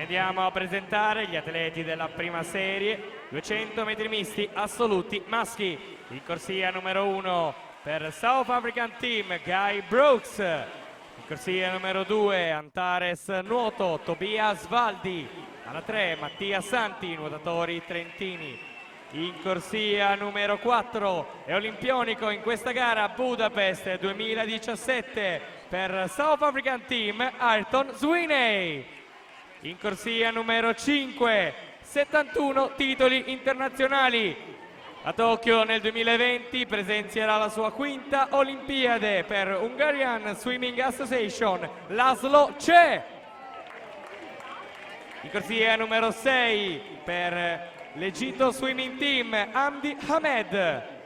Andiamo a presentare gli atleti della prima serie, 200 metri misti assoluti maschi. In corsia numero 1 per South African Team Guy Brooks. In corsia numero 2 Antares Nuoto Tobias Valdi. Alla 3 Mattia Santi, nuotatori trentini. In corsia numero 4 è olimpionico in questa gara Budapest 2017 per South African Team Ayrton Sweeney. In corsia numero 5, 71 titoli internazionali. A Tokyo nel 2020 presenzierà la sua quinta Olimpiade per Hungarian Swimming Association, Laszlo Cseh. In corsia numero 6 per l'Egitto Swimming Team, Hamdi Hamed.